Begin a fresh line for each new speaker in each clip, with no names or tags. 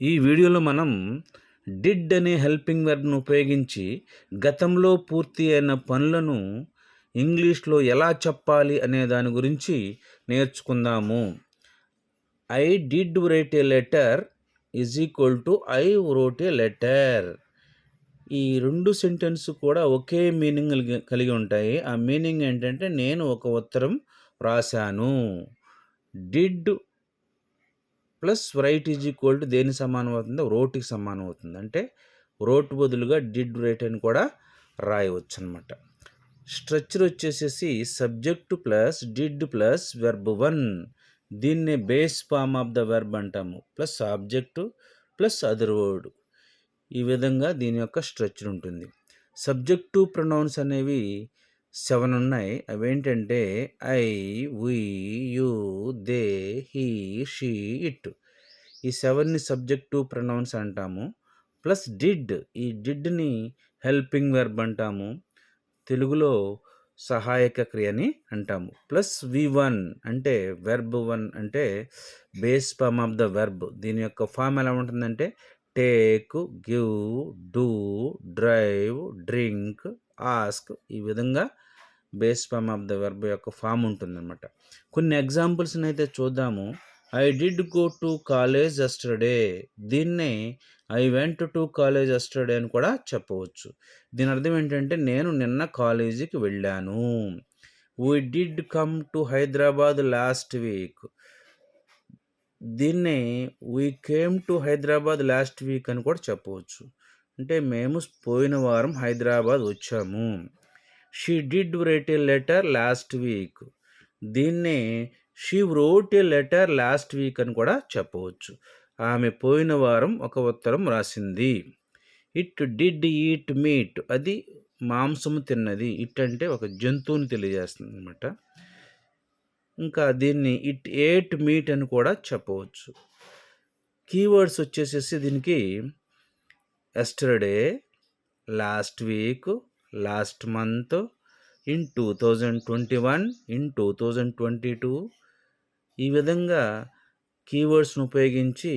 ఈ వీడియోలో మనం డిడ్ అనే హెల్పింగ్ వెర్బ్ను ఉపయోగించి గతంలో పూర్తి అయిన పనులను ఇంగ్లీష్లో ఎలా చెప్పాలి అనే దాని గురించి నేర్చుకుందాము. I did write a letter is equal to I wrote a letter. ఈ రెండు సెంటెన్స్ కూడా ఒకే మీనింగ్ కలిగి ఉంటాయి. ఆ మీనింగ్ ఏంటంటే నేను ఒక ఉత్తరం రాశాను. Did plus right is equal to దేని సమానం అవుతుంది? రోట్కి సమానం అవుతుంది. అంటే రోట్ బదులుగా డిడ్ రైట్ అని కూడా రాయవచ్చు అనమాట. స్ట్రక్చర్ వచ్చేసేసి subject plus did plus verb 1. దీన్నే base form of the verb అంటాము. Plus object plus other word. ఈ విధంగా దీని యొక్క స్ట్రక్చర్ ఉంటుంది. సబ్జెక్టు ప్రొనౌన్స్ అనేవి 7 ఉన్నాయి. అవేంటంటే I, we, you, they, he, she, it. ఈ 7ని సబ్జెక్టు ప్రొనౌన్స్ అంటాము. ప్లస్ డిడ్, ఈ డిడ్ని హెల్పింగ్ వెర్బ్ అంటాము. తెలుగులో సహాయక క్రియని అంటాము. ప్లస్ V1 అంటే వెర్బ్ 1 అంటే base form of the verb. దీని యొక్క ఫామ్ ఎలా ఉంటుందంటే take, give, do, drive, drink, ask. ఈ విధంగా base form of the verb యొక్క ఫామ్ ఉంటుందన్నమాట. కొన్ని ఎగ్జాంపుల్స్ని అయితే చూద్దాము. I did go to college yesterday. దీన్నే I went to college yesterday అని కూడా చెప్పవచ్చు. దీని అర్థం ఏంటంటే నేను నిన్న కాలేజీకి వెళ్ళాను. We did come to Hyderabad last week. దీన్నే we came to Hyderabad last week అని కూడా చెప్పవచ్చు. అంటే మేము పోయిన వారం హైదరాబాద్ వచ్చాము. She did write a letter last week. దీన్నే she wrote a letter last week అని కూడా చెప్పవచ్చు. ఆమె పోయిన వారం ఒక ఉత్తరం రాసింది. It did eat meat. అది మాంసము తిన్నది. ఇట్ అంటే ఒక జంతువుని తెలియజేస్తుంది అనమాట. ఇంకా దీన్ని ఇట్ ఏట్ మీట్ అని కూడా చెప్పవచ్చు. కీవర్డ్స్ వచ్చేసేసి దీనికి yesterday, last week, last month, in 2021, in 2022. ఈ విధంగా కీవర్డ్స్ను ఉపయోగించి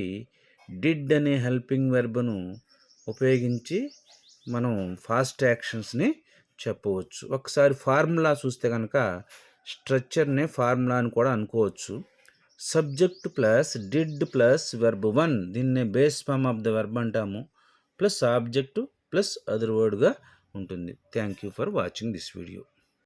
డిడ్ అనే హెల్పింగ్ వెర్బ్ను ఉపయోగించి మనం ఫాస్ట్ యాక్షన్స్ని చెప్పవచ్చు. ఒకసారి ఫార్ములా చూస్తే కనుక స్ట్రక్చర్ని ఫార్ములా అని కూడా అనుకోవచ్చు. Subject plus did plus verb 1. దీన్నే base form of the verb అంటాము. ప్లస్ ఆబ్జెక్టు ప్లస్ అదర్ వర్డ్గా ఉంటుంది. Thank you for watching this video.